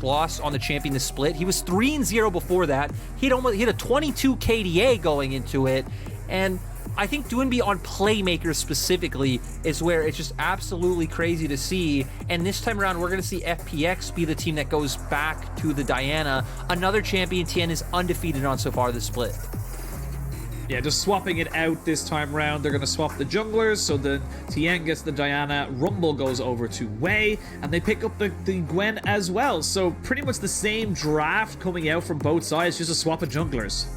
loss on the champion to split. He was 3-0 before that. He had a 22 KDA going into it, and I think Doinb Lee on playmakers specifically is where it's just absolutely crazy to see. And this time around, we're going to see FPX be the team that goes back to the Diana. Another champion Tien is undefeated on so far this split. Yeah, just swapping it out this time round. They're going to swap the junglers, so the Tien gets the Diana, Rumble goes over to Wei, and they pick up the Gwen as well. So pretty much the same draft coming out from both sides, just a swap of junglers.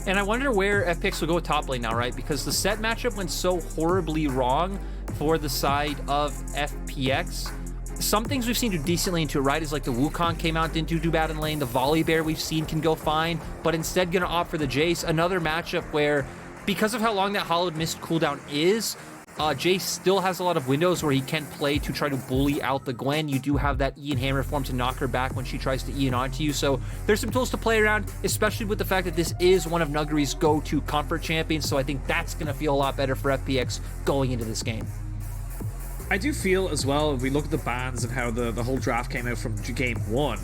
And I wonder where FPX will go with top lane now, right? Because the set matchup went so horribly wrong for the side of FPX. Some things we've seen do decently into it, right? Is like the Wukong came out, didn't do bad in lane. The Volibear we've seen can go fine, but instead gonna opt for the Jayce. Another matchup where, because of how long that Hollowed Mist cooldown is, Jayce still has a lot of windows where he can play to try to bully out the Gwen. You do have that Ian Hammer form to knock her back when she tries to Ian onto you. So there's some tools to play around, especially with the fact that this is one of Nuguri's go-to comfort champions. So I think that's gonna feel a lot better for FPX going into this game. I do feel as well, if we look at the bans and how the whole draft came out from game 1,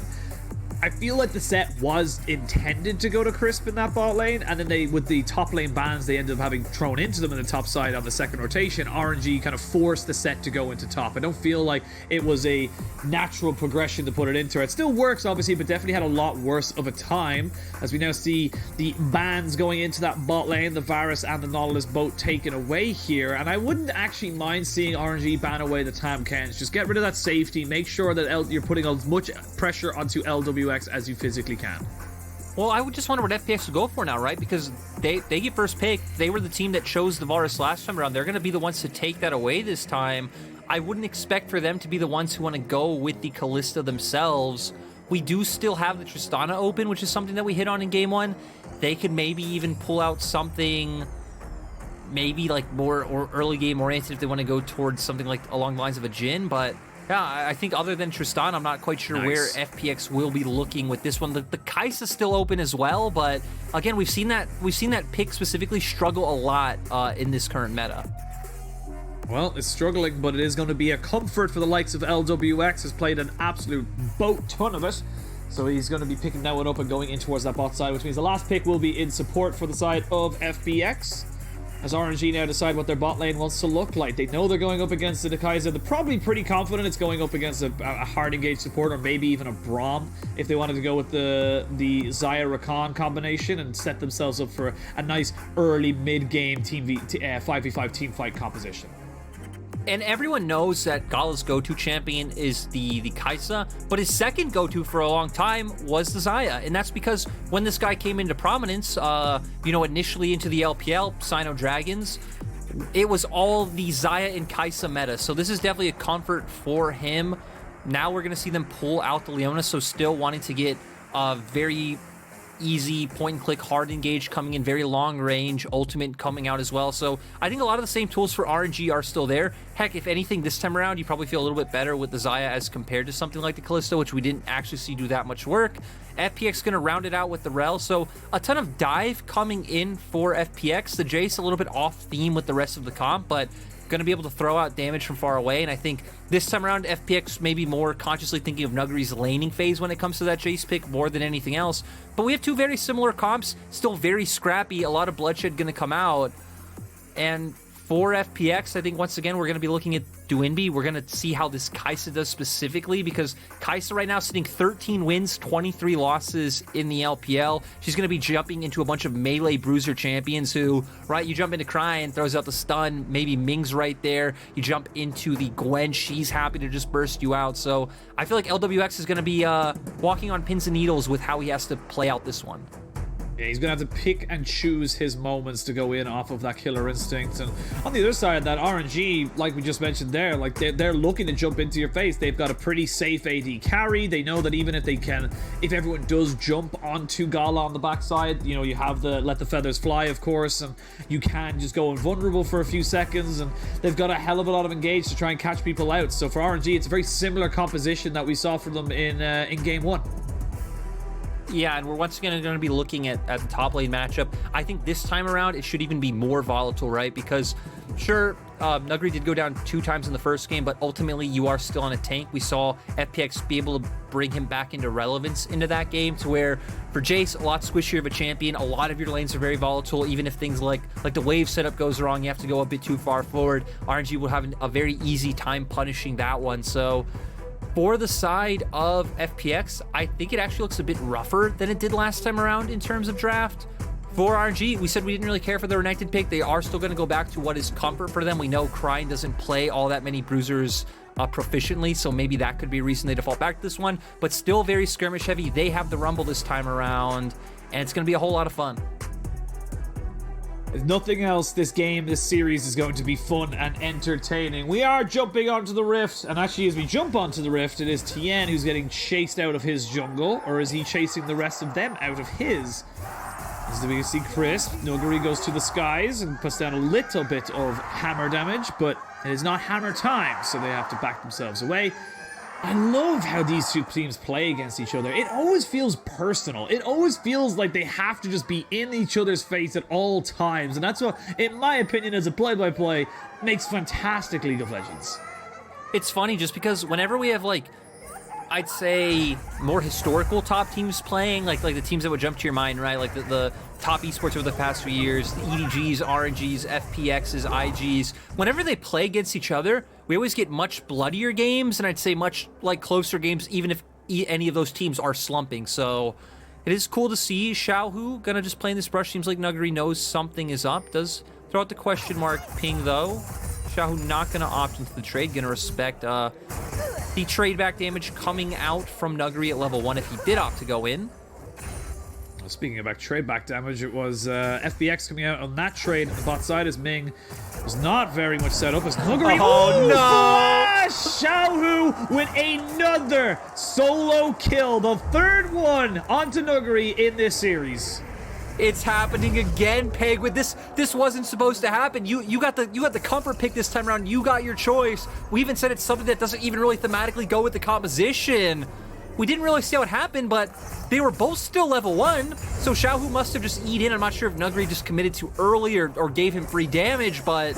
I feel like the set was intended to go to Crisp in that bot lane, and then they, with the top lane bans, they ended up having thrown into them in the top side on the second rotation. RNG kind of forced the set to go into top. I don't feel like it was a natural progression to put it into. It still works, obviously, but definitely had a lot worse of a time, as we now see the bans going into that bot lane, the Varus and the Nautilus both taken away here, and I wouldn't actually mind seeing RNG ban away the Tam Kens. Just get rid of that safety, make sure that you're putting as much pressure onto LWX as you physically can. Well, I would just wonder what FPX would go for now, right? Because they get first pick. They were the team that chose the Varus last time around. They're going to be the ones to take that away this time. I wouldn't expect for them to be the ones who want to go with the Kalista themselves. We do still have the Tristana open, which is something that we hit on in game 1. They could maybe even pull out something maybe like more or early game oriented if they want to go towards something like along the lines of a Jhin, but yeah, I think other than Tristan, I'm not quite sure where FPX will be looking with this one. The Kaisa is still open as well, but again, we've seen that pick specifically struggle a lot in this current meta. Well, it's struggling, but it is going to be a comfort for the likes of Lwx. Has played an absolute boat ton of it, so he's going to be picking that one up and going in towards that bot side, which means the last pick will be in support for the side of FPX. As RNG now decide what their bot lane wants to look like. They know they're going up against the Kaisa. They're probably pretty confident it's going up against a hard engaged support, or maybe even a Braum if they wanted to go with the Xayah Rakan combination and set themselves up for a nice early mid-game 5v5 team fight composition. And everyone knows that Gala's go-to champion is the Kaisa, but his second go-to for a long time was the Xayah, and that's because when this guy came into prominence, initially into the LPL, Sino Dragons, it was all the Xayah and Kaisa meta, so this is definitely a comfort for him. Now we're going to see them pull out the Leona, so still wanting to get very easy point-and-click hard engage coming in, very long range, ultimate coming out as well. So I think a lot of the same tools for RNG are still there. Heck, if anything, this time around, you probably feel a little bit better with the Xayah as compared to something like the Kalista, which we didn't actually see do that much work. FPX going to round it out with the Rell, so a ton of dive coming in for FPX. The Jayce a little bit off theme with the rest of the comp, but going to be able to throw out damage from far away, and I think this time around FPX may be more consciously thinking of Nuguri's laning phase when it comes to that Jayce pick more than anything else. But we have two very similar comps, still very scrappy, a lot of bloodshed going to come out, and for FPX, I think once again we're going to be looking at Doinb Lee. We're going to see how this Kaisa does specifically, because Kaisa right now sitting 13 wins, 23 losses in the LPL. She's going to be jumping into a bunch of melee bruiser champions who, right, you jump into Cryin, throws out the stun, maybe Ming's right there. You jump into the Gwen, she's happy to just burst you out. So I feel like Lwx is going to be walking on pins and needles with how he has to play out this one. Yeah, he's going to have to pick and choose his moments to go in off of that killer instinct. And on the other side, that RNG, like we just mentioned there, like they're looking to jump into your face. They've got a pretty safe AD carry. They know that even if everyone does jump onto Gala on the backside, you know, you have the let the feathers fly, of course, and you can just go invulnerable for a few seconds, and they've got a hell of a lot of engage to try and catch people out. So for RNG, it's a very similar composition that we saw for them in game 1. Yeah, and we're once again going to be looking at the top lane matchup. I think this time around, it should even be more volatile, right? Because, sure, Nuguri did go down 2 times in the first game, but ultimately you are still on a tank. We saw FPX be able to bring him back into relevance into that game, to where for Jayce, a lot squishier of a champion. A lot of your lanes are very volatile, even if things like the wave setup goes wrong, you have to go a bit too far forward. RNG will have a very easy time punishing that one. So for the side of FPX, I think it actually looks a bit rougher than it did last time around in terms of draft. For RNG, we said we didn't really care for the Renekton pick. They are still going to go back to what is comfort for them. We know Cryin doesn't play all that many bruisers proficiently, so maybe that could be a reason they default back to this one, but still very skirmish heavy. They have the Rumble this time around, and it's going to be a whole lot of fun. If nothing else, this series is going to be fun and entertaining. We are jumping onto the Rift, and actually as we jump onto the Rift, it is Tien who's getting chased out of his jungle, or is he chasing the rest of them out of his? As we can see Crisp, Nuguri goes to the skies and puts down a little bit of hammer damage, but it is not hammer time, so they have to back themselves away. I love how these two teams play against each other. It always feels personal. It always feels like they have to just be in each other's face at all times. And that's what, in my opinion, as a play-by-play, makes fantastic League of Legends. It's funny just because whenever we have, like, I'd say more historical top teams playing, like the teams that would jump to your mind, right? Like the top esports over the past few years, the EDGs, RNGs, FPXs, IGs. Whenever they play against each other, we always get much bloodier games, and I'd say much like closer games, even if any of those teams are slumping. So it is cool to see Xiaohu gonna just play in this brush. Seems like Nuguri knows something is up. Does throw out the question mark ping though. Xiaohu not gonna opt into the trade, gonna respect the trade back damage coming out from Nuguri at level 1 if he did opt to go in. Well, speaking about trade back damage, it was FPX coming out on that trade on the bot side as Ming was not very much set up as Nuguri. Oh no! Xiaohu with another solo kill, the 3rd one onto Nuguri in this series. It's happening again, Peg. With this wasn't supposed to happen. You got the comfort pick this time around. You got your choice. We even said it's something that doesn't even really thematically go with the composition. We didn't really see how it happened, but they were both still level 1, so Xiaohu must have just eat in. I'm not sure if Nuguri just committed too early or gave him free damage, but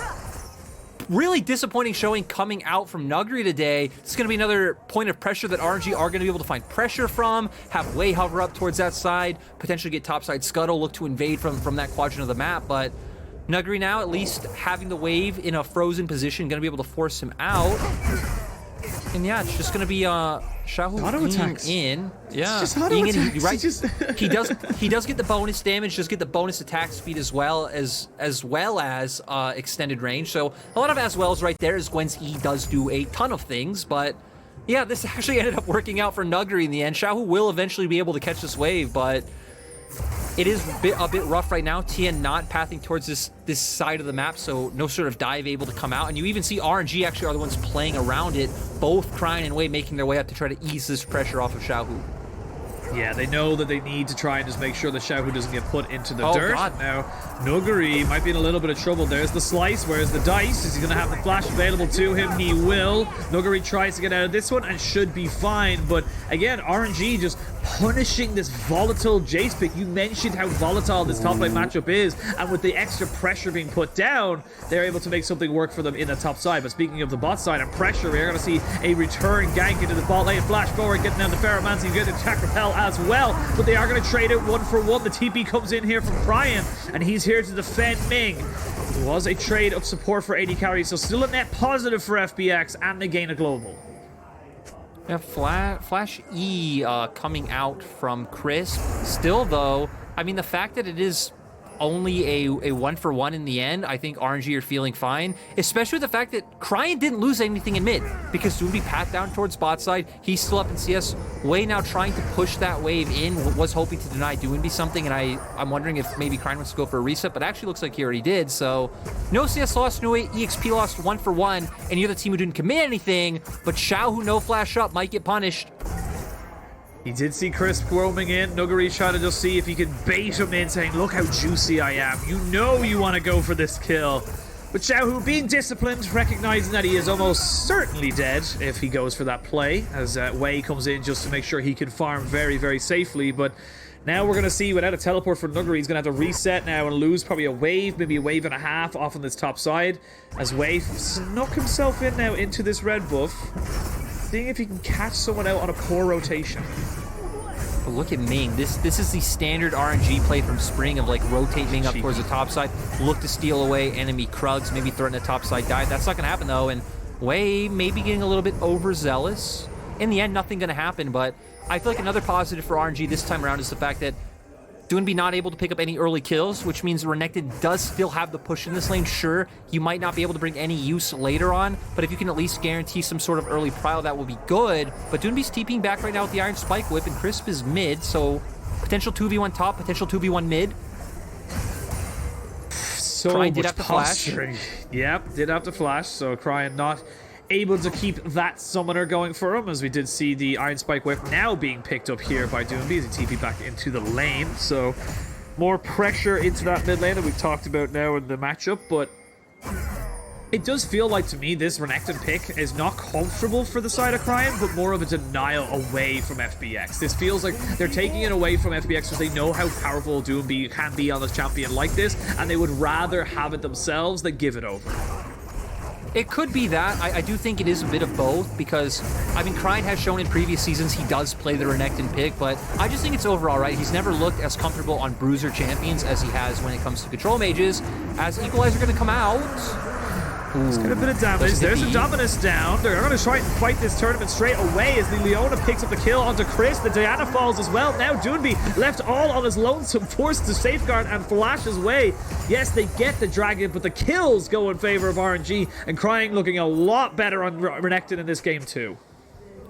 really disappointing showing coming out from Nuguri today. It's going to be another point of pressure that RNG are going to be able to find pressure from, have Wei hover up towards that side, potentially get topside scuttle, look to invade from that quadrant of the map, but Nuguri now at least having the wave in a frozen position, going to be able to force him out. And yeah, it's just going to be Xiaohu auto attacks in. Yeah, it's just auto attacks. right. Just... he does get the bonus damage, does get the bonus attack speed as well as extended range. So a lot of as wells right there, as Gwen's E does do a ton of things. But yeah, this actually ended up working out for Nuguri in the end. Xiaohu will eventually be able to catch this wave, but it is a bit rough right now. Tien not pathing towards this side of the map, so no sort of dive able to come out. And you even see RNG actually are the ones playing around it, both Cryin and Wei making their way up to try to ease this pressure off of Xiaohu. Yeah, they know that they need to try and just make sure that Xiaohu doesn't get put into the dirt. God. Now, Nuguri might be in a little bit of trouble. There's the slice, where's the dice? Is he going to have the flash available to him? He will. Nuguri tries to get out of this one and should be fine. But again, RNG just punishing this volatile Jayce pick. You mentioned how volatile this top lane matchup is, and with the extra pressure being put down, they're able to make something work for them in the top side. But speaking of the bot side and pressure, we're going to see a return gank into the bot lane. Flash forward, getting down the Ferromancy, you get the attack repel as well. But they are going to trade it 1 for 1. The TP comes in here from Cryin, and he's here to defend Ming. It was a trade of support for AD carry, so still a net positive for FPX and they gain a global. Yeah, Flash E coming out from Crisp. Still, though, I mean, the fact that it is only a 1 for 1 in the end, I think RNG are feeling fine, especially with the fact that Cryin didn't lose anything in mid, because Doinb path down towards bot side. He's still up in CS. Wei now trying to push that wave in, was hoping to deny Doinb something, and I'm wondering if maybe Cryin wants to go for a reset, but actually looks like he already did. So no CS loss, no EXP lost, 1 for 1, and you're the team who didn't commit anything, but Xiaohu no flash up might get punished. He did see Crisp roaming in. Nuguri trying to just see if he could bait him in, saying, look how juicy I am. You know you want to go for this kill. But Xiaohu being disciplined, recognizing that he is almost certainly dead if he goes for that play, as Wei comes in just to make sure he can farm very, very safely. But now we're going to see, without a teleport for Nuguri, he's going to have to reset now and lose probably a wave, maybe a wave and a half off on this top side, as Wei snuck himself in now into this red buff, seeing if he can catch someone out on a poor rotation. But look at Ming. This is the standard RNG play from Spring of like rotate Ming up towards the top side, look to steal away enemy Krugs, maybe threaten the top side dive. That's not going to happen though, and Wei maybe getting a little bit overzealous. In the end, nothing going to happen, but I feel like another positive for RNG this time around is the fact that Doinb not able to pick up any early kills, which means Renekton does still have the push in this lane. Sure, you might not be able to bring any use later on, but if you can at least guarantee some sort of early prile, that will be good. But Doinb's TPing back right now with the Iron Spike Whip, and Crisp is mid, so potential 2v1 top, potential 2v1 mid. So Cryin did have to flash. Yep, did have to flash, so Cryin not able to keep that summoner going for him, as we did see the Iron Spike Whip now being picked up here by Doinb as he TP back into the lane. So more pressure into that mid lane that we've talked about now in the matchup, but it does feel like to me this Renekton pick is not comfortable for the side of Cryin, but more of a denial away from FPX. This feels like they're taking it away from FPX because they know how powerful Doinb can be on a champion like this, and they would rather have it themselves than give it over. It could be that. I do think it is a bit of both, because, I mean, Cryin has shown in previous seasons he does play the Renekton pick, but I just think it's overall right. He's never looked as comfortable on bruiser champions as he has when it comes to control mages. As Equalizer going to come out. Let's get a bit of damage. There's a Dominus down. They're going to try and fight this tournament straight away as the Leona picks up the kill onto Chris. The Diana falls as well. Now Doinb left all on his lonesome, forced to safeguard and flash his way. Yes, they get the dragon, but the kills go in favor of RNG, and Cryin looking a lot better on Renekton in this game too.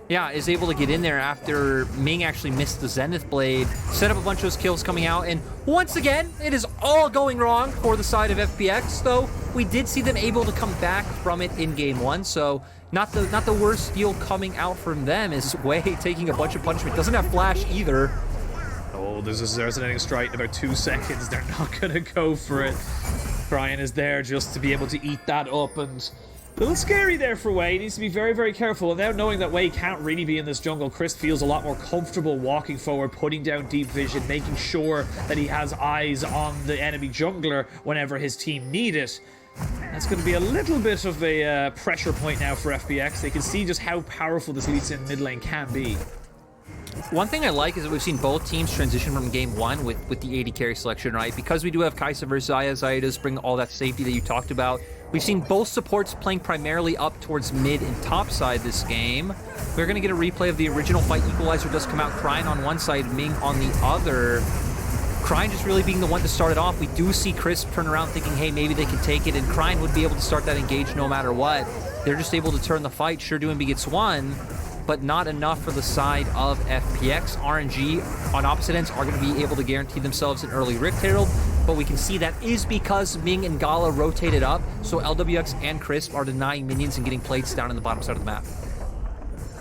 Yeah, is able to get in there after Ming actually missed the Zenith Blade, set up a bunch of those kills coming out, and once again, it is all going wrong for the side of FPX, though we did see them able to come back from it in game one, so not the worst deal coming out from them is Wei taking a bunch of punishment. Doesn't have flash either. Oh, there's a resonating strike in about 2 seconds. They're not going to go for it. Cryin is there just to be able to eat that up, and a little scary there for Wei. He needs to be very, very careful. And now knowing that Wei can't really be in this jungle, Chris feels a lot more comfortable walking forward, putting down deep vision, making sure that he has eyes on the enemy jungler whenever his team need it. That's going to be a little bit of a pressure point now for FPX. They can see just how powerful this Lee Sin mid lane can be. One thing I like is that we've seen both teams transition from game one with the AD carry selection, right? Because we do have Kaisa versus Xayah. Xayah does bring all that safety that you talked about. We've seen both supports playing primarily up towards mid and top side this game. We're going to get a replay of the original fight. Equalizer does come out, Cryin on one side, Ming on the other. Cryin just really being the one to start it off. We do see Chris turn around thinking, hey, maybe they can take it, and Cryin would be able to start that engage no matter what. They're just able to turn the fight. Sure, Doinb gets one, but not enough for the side of FPX. RNG on opposite ends are going to be able to guarantee themselves an early Rift Herald, but we can see that is because Ming and Gala rotated up, so Lwx and Crisp are denying minions and getting plates down in the bottom side of the map.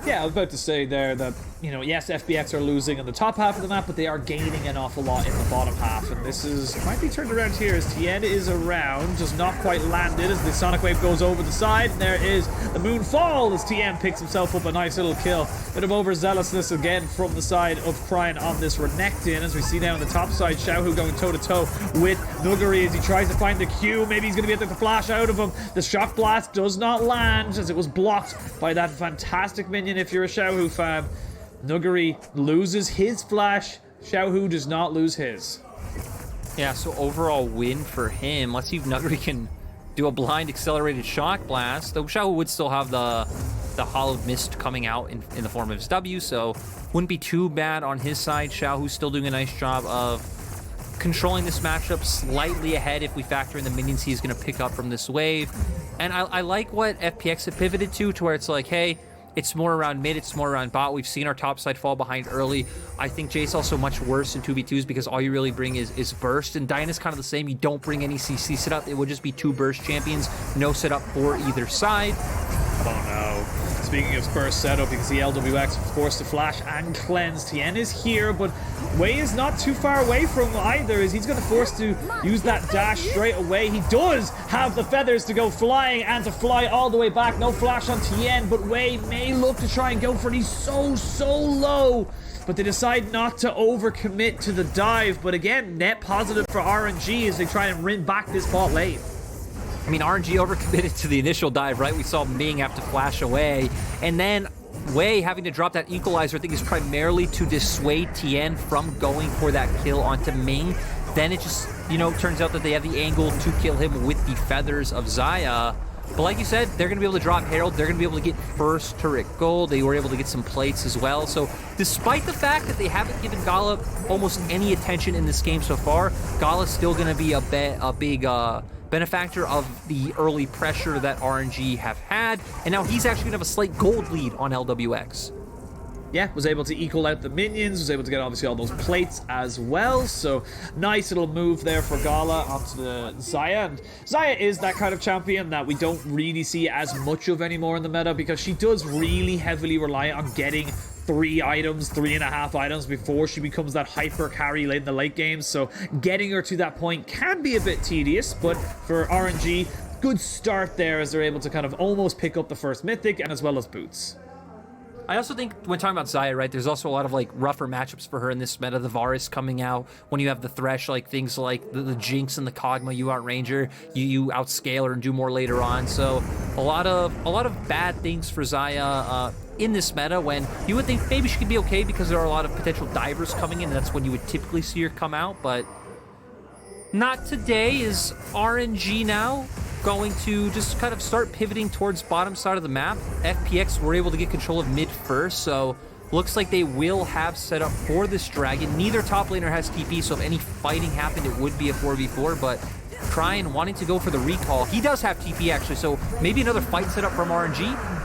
Yeah, I was about to say there that, you know, yes, FPX are losing in the top half of the map, but they are gaining an awful lot in the bottom half, and this might be turned around here as Tien is around, just not quite landed as the Sonic Wave goes over the side, and there is the Moonfall as Tien picks himself up a nice little kill. Bit of overzealousness again from the side of Cryin on this Renekton, as we see now on the top side, Xiaohu going toe-to-toe with Nuguri as he tries to find the Q. Maybe he's going to be able to flash out of him. The Shock Blast does not land as it was blocked by that fantastic minion if you're a Xiaohu fan. Nuguri loses his flash. Xiaohu does not lose his. Yeah, so overall win for him. Let's see if Nuguri can do a blind accelerated shock blast. Though Xiaohu would still have the hollowed mist coming out in the form of his W, so wouldn't be too bad on his side. Xiaohu's still doing a nice job of controlling this matchup slightly ahead if we factor in the minions he's going to pick up from this wave. And I like what FPX had pivoted to where it's like, hey, it's more around mid, it's more around bot. We've seen our top side fall behind early. I think Jayce also much worse in 2v2s because all you really bring is burst. And Diana's kind of the same. You don't bring any CC setup. It would just be 2 burst champions. No setup for either side. Oh no. speaking of Spurs setup, you can see Lwx forced to flash and cleanse. Tien is here, but Wei is not too far away from either, as he's going to force to use that dash straight away. He does have the feathers to go flying and to fly all the way back. No flash on Tien, but Wei may look to try and go for it. He's so low. But they decide not to overcommit to the dive. But again, net positive for RNG as they try and win back this bot lane. I mean, RNG overcommitted to the initial dive, right? We saw Ming have to flash away. And then Wei having to drop that equalizer, I think, is primarily to dissuade Tien from going for that kill onto Ming. Then it just, you know, turns out that they have the angle to kill him with the feathers of Xayah. But like you said, they're going to be able to drop Herald. They're going to be able to get first turret gold. They were able to get some plates as well. So despite the fact that they haven't given Gala almost any attention in this game so far, Gala's still going to be a big benefactor of the early pressure that RNG have had. And now he's actually going to have a slight gold lead on Lwx. Yeah, was able to equal out the minions, was able to get obviously all those plates as well. So nice little move there for Gala onto the Xayah. And Xayah is that kind of champion that we don't really see as much of anymore in the meta, because she does really heavily rely on getting 3 items, 3.5 items before she becomes that hyper carry late in the late game. So getting her to that point can be a bit tedious, but for RNG, good start there as they're able to kind of almost pick up the first mythic and as well as boots. I also think when talking about Xayah, right, there's also a lot of like rougher matchups for her in this meta. The Varus coming out, when you have the Thresh, like things like the Jinx and the Kog'Maw, you outranger, you outscale her and do more later on. So a lot of bad things for Xayah in this meta, when you would think maybe she could be okay because there are a lot of potential divers coming in, and that's when you would typically see her come out, but not today. Is RNG now going to just kind of start pivoting towards bottom side of the map. FPX were able to get control of mid first, so looks like they will have set up for this dragon. Neither top laner has TP, so if any fighting happened, it would be a 4v4, but Cryin wanting to go for the recall. He does have TP actually, so maybe another fight set up from RNG.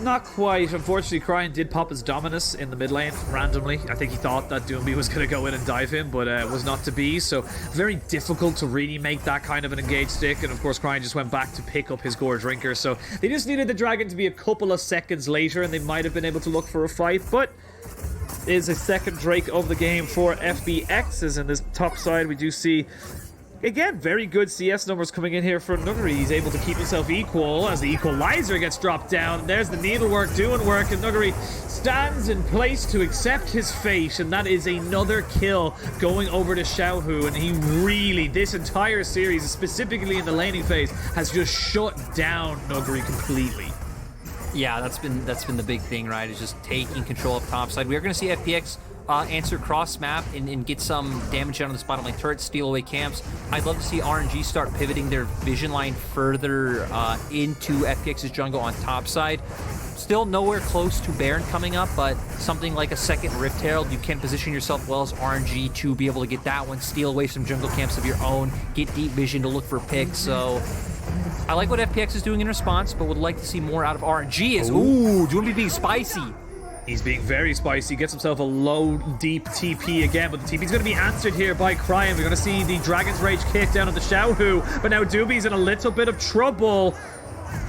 Not quite. Unfortunately, Cryin did pop his Dominus in the mid lane randomly. I think he thought that Doinb Lee was going to go in and dive him, but it was not to be. So very difficult to really make that kind of an engaged stick. And of course, Cryin just went back to pick up his Gore Drinker. So they just needed the dragon to be a couple of seconds later, and they might have been able to look for a fight. But it is a second Drake of the game for FPX. As in this top side, we do see, again, very good CS numbers coming in here for Nuguri. He's able to keep himself equal as the equalizer gets dropped down. There's the needlework doing work, and Nuguri stands in place to accept his fate, and that is another kill going over to Xiaohu. And he really, this entire series, specifically in the laning phase, has just shut down Nuguri completely. Yeah, that's been the big thing, right? Is just taking control of top side. We are going to see FPX answer cross map and get some damage out on this bottom lane turret, steal away camps. I'd love to see RNG start pivoting their vision line further into FPX's jungle on top side. Still nowhere close to Baron coming up, but something like a second Rift Herald, you can position yourself well as RNG to be able to get that one, steal away some jungle camps of your own, get deep vision to look for picks. So I like what FPX is doing in response, but would like to see more out of RNG. Ooh, Doinb Lee being spicy. He's being very spicy, gets himself a low, deep TP again, but the TP's going to be answered here by Cryin. We're going to see the Dragon's Rage kick down on the Xiaohu, but now Doobie's in a little bit of trouble.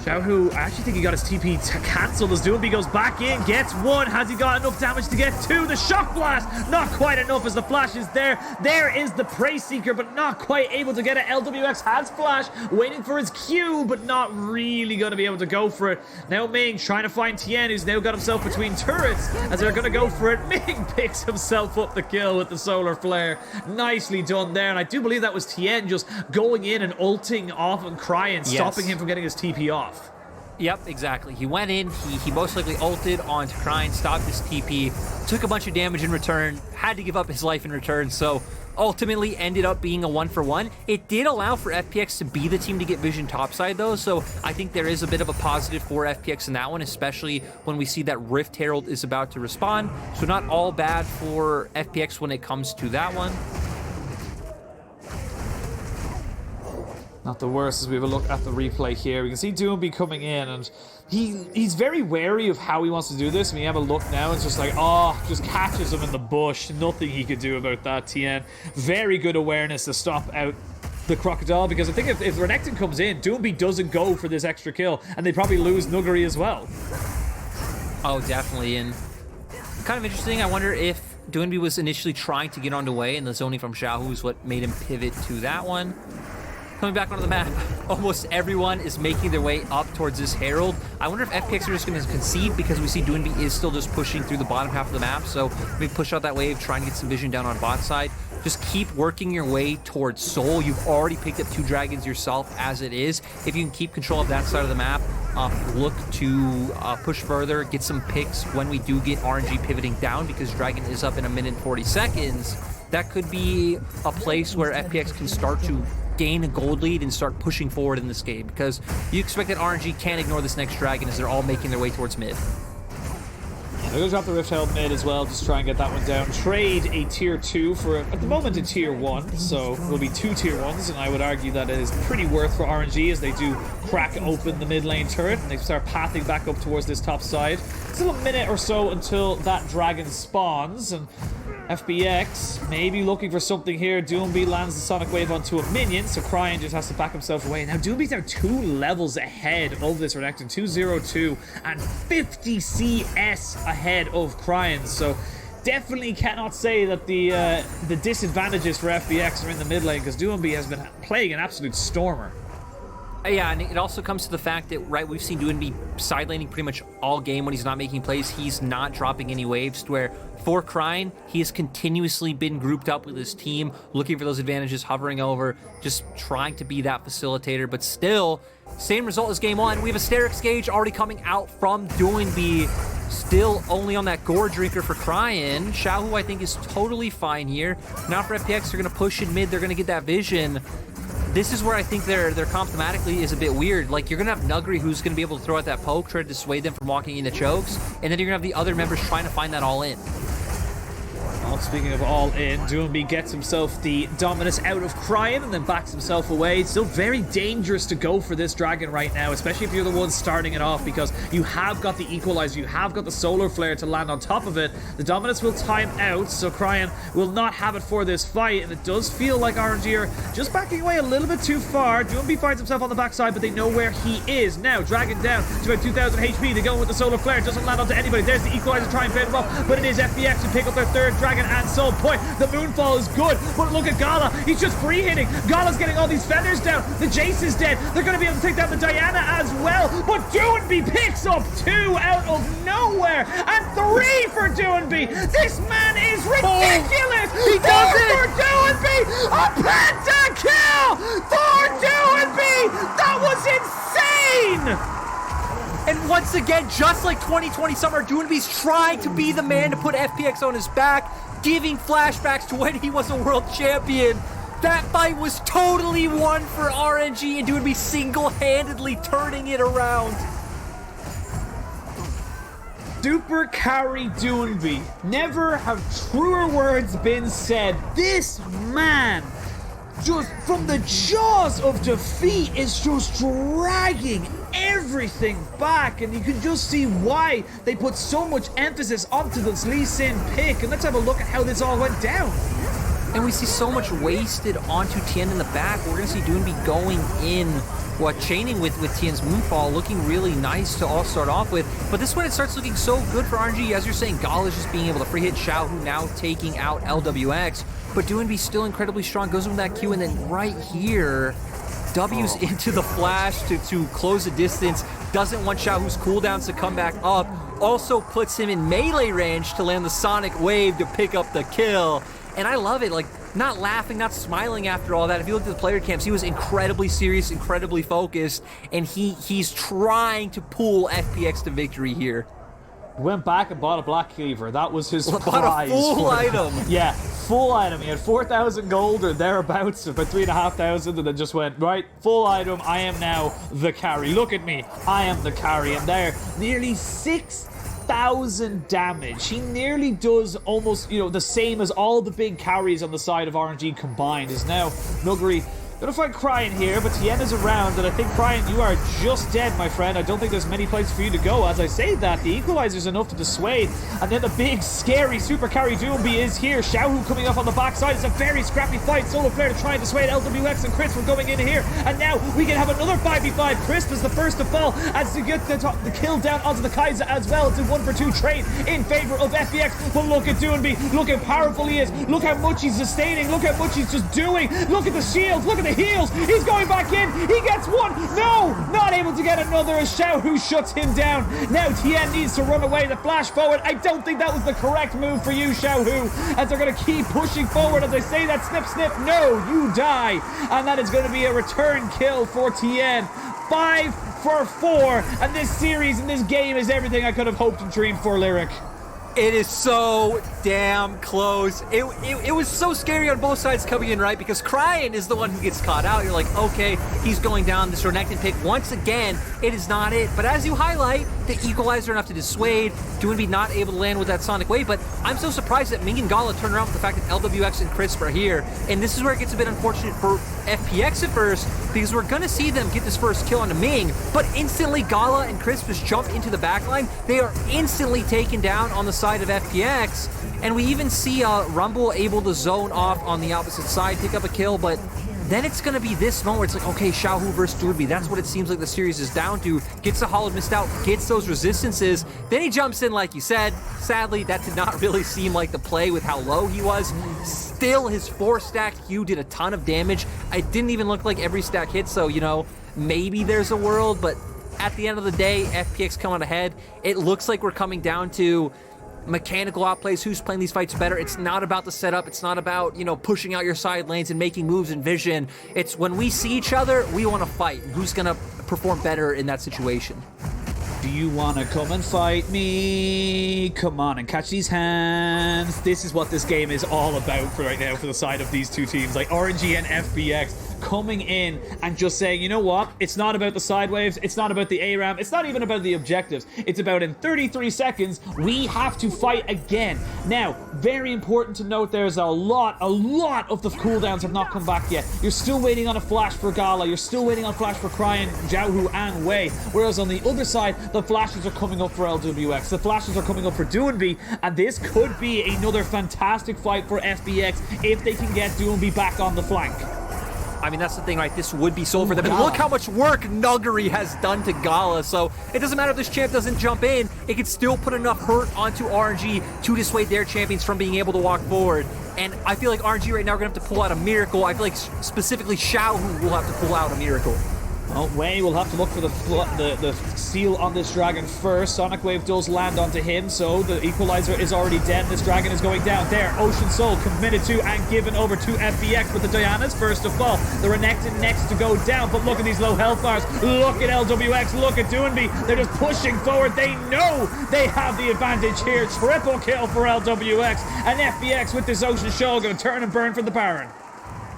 Xiaohu, I actually think he got his TP cancelled as Doinb Lee goes back in, gets one. Has he got enough damage to get two? The Shock Blast, not quite enough as the flash is there. There is the Prey Seeker, but not quite able to get it. Lwx has flash, waiting for his Q, but not really going to be able to go for it. Now Ming trying to find Tien, who's now got himself between turrets as they're going to go for it. Ming picks himself up the kill with the Solar Flare. Nicely done there, and I do believe that was Tien just going in and ulting off on Cryin, stopping him from getting his TP off. Yep, exactly. He went in, he most likely ulted onto Cryin, stopped his TP, took a bunch of damage in return, had to give up his life in return, so ultimately ended up being a 1-for-1. It did allow for FPX to be the team to get vision topside though, so I think there is a bit of a positive for FPX in that one, especially when we see that Rift Herald is about to respond. So not all bad for FPX when it comes to that one. Not the worst as we have a look at the replay here. We can see Doinb Lee coming in, and he's very wary of how he wants to do this. When you have a look now, it's just like, oh, just catches him in the bush. Nothing he could do about that, Tien. Very good awareness to stop out the Crocodile, because I think if Renekton comes in, Doinb doesn't go for this extra kill, and they probably lose Nuguri as well. Oh, definitely. And kind of interesting, I wonder if Doinb was initially trying to get on the way, and the zoning from Xiaohu is what made him pivot to that one. Coming back onto the map, almost everyone is making their way up towards this Herald. I wonder if FPX are just going to concede, because we see Doinb is still just pushing through the bottom half of the map, so maybe push out that wave, try and get some vision down on bot side. Just keep working your way towards Seoul. You've already picked up 2 dragons yourself as it is. If you can keep control of that side of the map, look to push further, get some picks when we do get RNG pivoting down, because Dragon is up in 1 minute 40 seconds. That could be a place where FPX can start to gain a gold lead and start pushing forward in this game, because you expect that RNG can't ignore this next Dragon as they're all making their way towards mid. They're going to drop the Rift Herald mid as well, just try and get that one down. Trade a tier 2 for, at the moment, a tier 1, so it will be 2 tier 1s, and I would argue that it is pretty worth for RNG as they do crack open the mid lane turret, and they start pathing back up towards this top side. Still a minute or so until that dragon spawns, and FPX maybe looking for something here. Doinb lands the Sonic Wave onto a minion, so Cryin just has to back himself away. Now Doinb's now 2 levels ahead of this Renekton, 202 and 50 CS ahead of Cryin. So definitely cannot say that the disadvantages for FPX are in the mid lane, because Doinb has been playing an absolute stormer. Yeah, and it also comes to the fact that, right, we've seen Doinb side laning pretty much all game when he's not making plays. He's not dropping any waves, to where for Cryin, he has continuously been grouped up with his team, looking for those advantages, hovering over, just trying to be that facilitator. But still, same result as game 1. We have a Sterix gauge already coming out from Doinb, still only on that gore drinker for Cryin. Xiaohu, I think, is totally fine here. Now for FPX, they're going to push in mid, they're going to get that vision. This is where I think their comp thematically is a bit weird. Like, you're going to have Nuguri, who's going to be able to throw out that poke, try to dissuade them from walking into chokes, and then you're going to have the other members trying to find that all in. Well, speaking of all in, Doinb gets himself the Dominus out of Cryin and then backs himself away. It's still very dangerous to go for this dragon right now, especially if you're the one starting it off, because you have got the equalizer, you have got the solar flare to land on top of it. The Dominus will time out, so Cryin will not have it for this fight, and it does feel like RNG are just backing away a little bit too far. Doinb finds himself on the backside, but they know where he is. Now, dragon down to about 2,000 HP. They go with the solar flare, doesn't land onto anybody. There's the equalizer, try and fade him off, but it is FPX who pick up their 3rd dragon and soul point. The moonfall is good, but look at Gala. He's just free hitting. Gala's getting all these feathers down. The Jayce is dead. They're going to be able to take down the Diana as well, but Doinb picks up 2 out of nowhere and 3 for Doinb. This man is ridiculous. He does it for Doinb. A pentakill for Doinb. That was insane. And once again, just like 2020 summer, Doinb's trying to be the man to put FPX on his back, giving flashbacks to when he was a world champion. That fight was totally won for RNG, and Doinb single-handedly turning it around. Super carry Doinb. Never have truer words been said. This man, just from the jaws of defeat, is just dragging everything back, and you can just see why they put so much emphasis onto this Lee Sin pick. And let's have a look at how this all went down. And we see so much wasted onto Tien in the back. We're going to see Doinb going in, chaining with Tien's Moonfall, looking really nice to all start off with. But this one, it starts looking so good for RNG. As you're saying, Gala's just being able to free hit Xiaohu, now taking out Lwx. But Doinb still incredibly strong, goes with that Q, and then right here, W's into the flash to close the distance. Doesn't want Xiaohu's cooldowns to come back up. Also puts him in melee range to land the Sonic Wave to pick up the kill. And I love it, like, not laughing, not smiling after all that. If you look at the player camps, he was incredibly serious, incredibly focused, and he's trying to pull FPX to victory here. Went back and bought a Black Cleaver. That was his prize. Bought a full item. Yeah, full item. He had 4,000 gold or thereabouts, about 3,500, and then just went, right, full item. I am now the carry. Look at me. I am the carry. And there, nearly 6,000 damage. He nearly does almost, the same as all the big carries on the side of RNG combined. Is now Nuguri Gonna find Cryin here, but Tien is around, and I think Cryin, you are just dead, my friend. I don't think there's many places for you to go. As I say that, the equalizer's enough to dissuade, and then the big, scary super carry Doinb is here. Xiaohu coming up on the backside. It's a very scrappy fight. Solo player to try and dissuade Lwx and Chris from going in here, and now we can have another 5v5. Crisp is the first to fall as to get the kill down onto the Kaisa as well. It's a 1-for-2 trade in favor of FPX, but look at Doinb. Look how powerful he is. Look how much he's sustaining. Look how much he's just doing. Look at the shields. Look at the heals. He's going back in. He gets one. No, not able to get another as Xiaohu shuts him down. Now Tien needs to run away. The flash forward. I don't think that was the correct move for you, Xiaohu, as they're going to keep pushing forward. As I say that, snip, snip. No, you die. And that is going to be a return kill for Tien. 5 for 4. And this series and this game is everything I could have hoped and dreamed for, Lyric. It is so damn close. It was so scary on both sides coming in, right? Because Cryin is the one who gets caught out. You're like, okay, he's going down. This Renekton pick, once again, it is not it. But as you highlight, the equalizer enough to dissuade. Doinb not able to land with that Sonic Wave. But I'm so surprised that Ming and Gala turn around with the fact that Lwx and Crisp are here. And this is where it gets a bit unfortunate for FPX at first, because we're going to see them get this first kill onto Ming. But instantly, Gala and Crisp just jump into the backline. They are instantly taken down on the side of FPX, and we even see Rumble able to zone off on the opposite side, pick up a kill, but then it's going to be this moment where it's like, okay, Xiaohu versus Doinb. That's what it seems like the series is down to. Gets the Hollow missed out, gets those resistances, then he jumps in like you said. Sadly, that did not really seem like the play with how low he was. Still, his 4-stack Q did a ton of damage. It didn't even look like every stack hit, so, you know, maybe there's a world, but at the end of the day, FPX coming ahead. It looks like we're coming down to mechanical outplays, who's playing these fights better. It's not about the setup. It's not about, you know, pushing out your side lanes and making moves and vision. It's when we see each other, we want to fight. And who's going to perform better in that situation? Do you want to come and fight me? Come on and catch these hands. This is what this game is all about for right now for the side of these two teams, like RNG and FPX. Coming in and just saying, you know what? It's not about the side waves. It's not about the ARAM. It's not even about the objectives. It's about in 33 seconds, we have to fight again. Now, very important to note, there's a lot of the cooldowns have not come back yet. You're still waiting on a flash for Gala. You're still waiting on flash for Cryin, Xiaohu, and Wei. Whereas on the other side, the flashes are coming up for Lwx. The flashes are coming up for Doinb, and this could be another fantastic fight for FPX if they can get Doinb back on the flank. I mean, that's the thing, right? This would be sold for them. And look how much work Nuguri has done to Gala. So it doesn't matter if this champ doesn't jump in. It can still put enough hurt onto RNG to dissuade their champions from being able to walk forward. And I feel like RNG right now are going to have to pull out a miracle. I feel like specifically Xiaohu will have to pull out a miracle. Well, Wei will have to look for the seal on this dragon first. Sonic Wave does land onto him, so the equalizer is already dead. This dragon is going down. There, Ocean Soul committed to and given over to FPX, but the Diana's first to fall. The Renekton next to go down, but look at these low health bars. Look at Lwx, look at Doinb. They're just pushing forward. They know they have the advantage here. Triple kill for Lwx, and FPX with this Ocean Soul going to turn and burn for the Baron.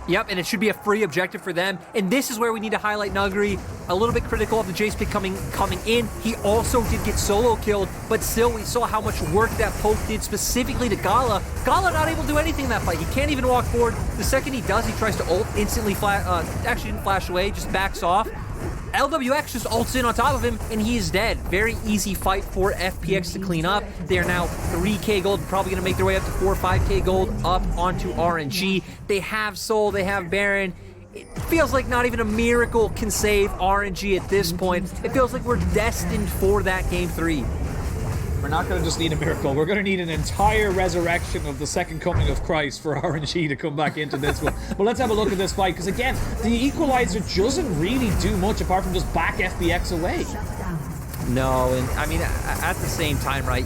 Yep, and it should be a free objective for them. And this is where we need to highlight Nuguri. A little bit critical of the Jayce pick coming in. He also did get solo killed, but still we saw how much work that poke did specifically to Gala. Gala not able to do anything in that fight. He can't even walk forward. The second he does, he tries to ult, instantly actually didn't flash away, just backs off. Lwx just ults in on top of him, and he is dead. Very easy fight for FPX to clean up. They are now 3k gold, probably going to make their way up to 4 or 5k gold up onto RNG. They have Soul, they have Baron. It feels like not even a miracle can save RNG at this point. It feels like we're destined for that game 3. We're not going to just need a miracle. We're going to need an entire resurrection of the second coming of Christ for RNG to come back into this one. But let's have a look at this fight, because again, the equalizer doesn't really do much apart from just back FPX away. No, and I mean, at the same time, right,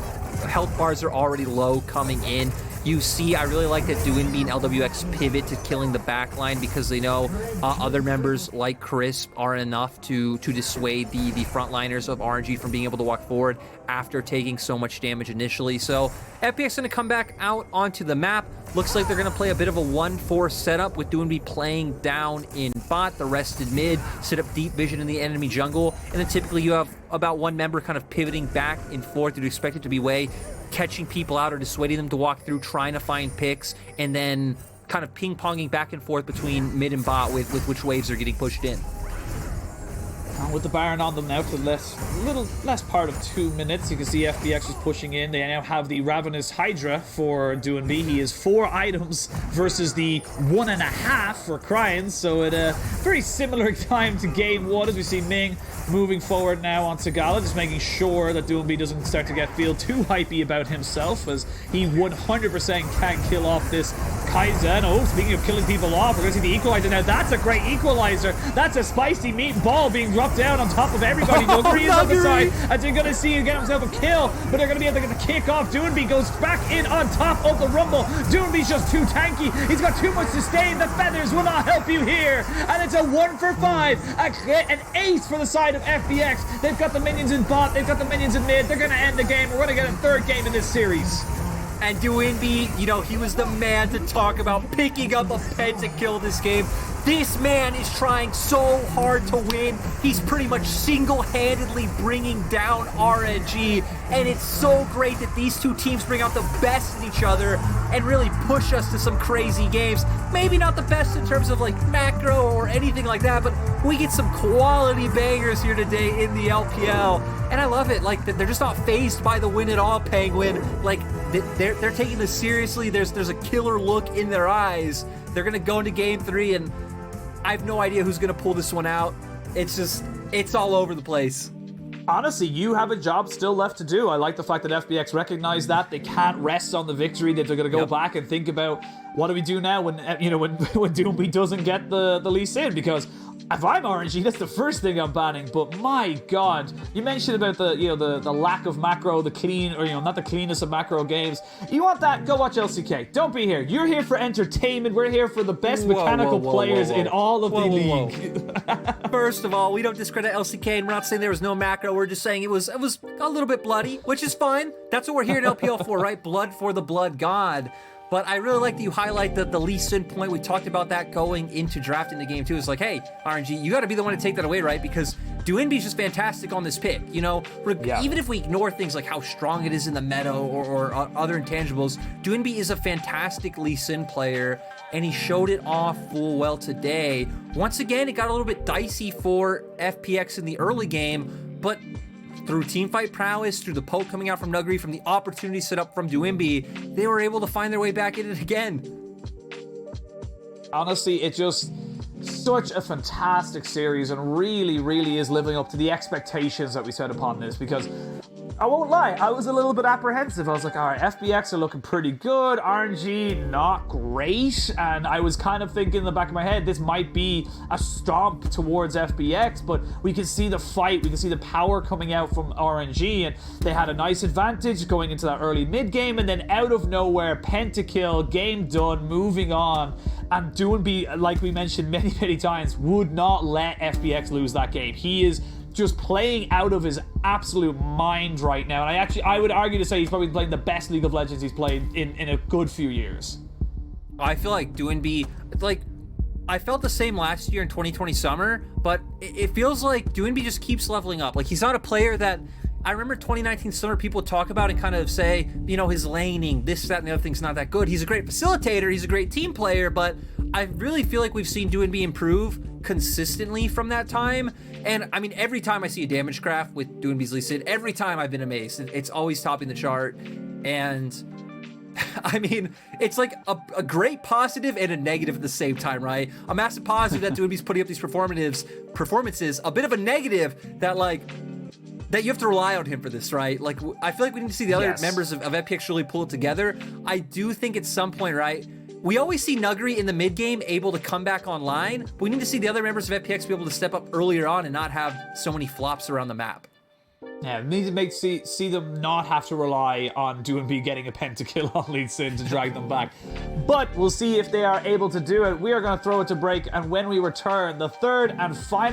health bars are already low coming in. You see, I really like that Doinb and Lwx pivot to killing the backline because they know other members like Crisp are enough to dissuade the frontliners of RNG from being able to walk forward after taking so much damage initially. So FPX going to come back out onto the map. Looks like they're going to play a bit of a 1-4 setup with Doinb playing down in bot, the rest in mid, set up deep vision in the enemy jungle, and then typically you have about one member kind of pivoting back and forth. You'd expect it to be Wei catching people out or dissuading them to walk through, trying to find picks, and then kind of ping-ponging back and forth between mid and bot with which waves are getting pushed in. With the Baron on them now for a little less part of 2 minutes. You can see FPX is pushing in. They now have the Ravenous Hydra for Doinb. He is 4 items versus the 1.5 for Cryin. So at a very similar time to game 1 as we see Ming moving forward now onto Gala, just making sure that Doinb doesn't start to feel too hypey about himself, as he 100% can kill off this Kaisa. And oh, speaking of killing people off, we're going to see the equalizer now. That's a great equalizer. That's a spicy meatball being dropped down on top of everybody. Nuguri is on the side, and they're going to see him get himself a kill, but they're going to be able to get the kick off. Doinb goes back in on top of the rumble. Doinb's just too tanky. He's got too much sustain. The feathers will not help you here, and it's a 1 for 5. An ace for the side of FPX. They've got the minions in bot. They've got the minions in mid. They're going to end the game. We're going to get a 3rd game in this series. And Doinb, you know, he was the man to talk about picking up a pentakill this game. This man is trying so hard to win. He's pretty much single-handedly bringing down RNG, and it's so great that these two teams bring out the best in each other and really push us to some crazy games. Maybe not the best in terms of like macro or anything like that, but we get some quality bangers here today in the LPL, and I love it. Like, they're just not fazed by the win at all, Penguin. Like, they're taking this seriously. There's a killer look in their eyes. They're gonna go into game 3, and I have no idea who's gonna pull this one out. It's all over the place. Honestly, you have a job still left to do. I like the fact that FPX recognize that. They can't rest on the victory, that they're going to go back and think about what do we do now when Doinb doesn't get the Lee Sin, because if I'm RNG, that's the first thing I'm banning. But my God, you mentioned about the lack of macro, the clean, or not the cleanest of macro games. You want that? Go watch LCK. Don't be here. You're here for entertainment. We're here for the best mechanical players in all of the league. First of all, we don't discredit LCK, and we're not saying there was no macro. We're just saying it was a little bit bloody, which is fine. That's what we're here in LPL for, right? Blood for the blood god. But I really like that you highlight the Lee Sin point. We talked about that going into drafting the game too. It's like, hey, RNG, you got to be the one to take that away, right? Because Doinb is just fantastic on this pick. Even if we ignore things like how strong it is in the meta or other intangibles, Doinb is a fantastic Lee Sin player, and he showed it off full well today. Once again, it got a little bit dicey for FPX in the early game, but through teamfight prowess, through the poke coming out from Nuguri, from the opportunity set up from Doinb, they were able to find their way back in it again. Honestly, it just such a fantastic series, and really, really is living up to the expectations that we set upon this, because I won't lie, I was a little bit apprehensive. I was like, all right, FPX are looking pretty good, RNG not great, and I was kind of thinking in the back of my head, this might be a stomp towards FPX, but we can see the fight, we can see the power coming out from RNG, and they had a nice advantage going into that early mid game, and then out of nowhere, pentakill, game done, moving on, and Doinb, like we mentioned many times, would not let FPX lose that game. He is just playing out of his absolute mind right now, and I would argue to say he's probably playing the best League of Legends he's played in a good few years. I feel like Doinb, I felt the same last year in 2020 summer, but it feels like Doinb just keeps leveling up. Like, he's not a player that I remember 2019 summer people talk about and kind of say, his laning, this, that, and the other thing's not that good. He's a great facilitator, he's a great team player, but I really feel like we've seen Doinb improve consistently from that time. And I mean, every time I see a damage graph with Doinb's Lee Sin, every time I've been amazed. It's always topping the chart. And I mean, it's like a great positive and a negative at the same time, right? A massive positive that Doinb's putting up these performances, a bit of a negative that you have to rely on him for this, right? Like, I feel like we need to see the other members of FPX really pull it together. I do think at some point, right, we always see Nuguri in the mid game able to come back online, but we need to see the other members of FPX be able to step up earlier on and not have so many flops around the map. Yeah, we need to see them not have to rely on Doinb getting a pentakill on Lee Sin to drag them back. But we'll see if they are able to do it. We are going to throw it to break, and when we return, the third and final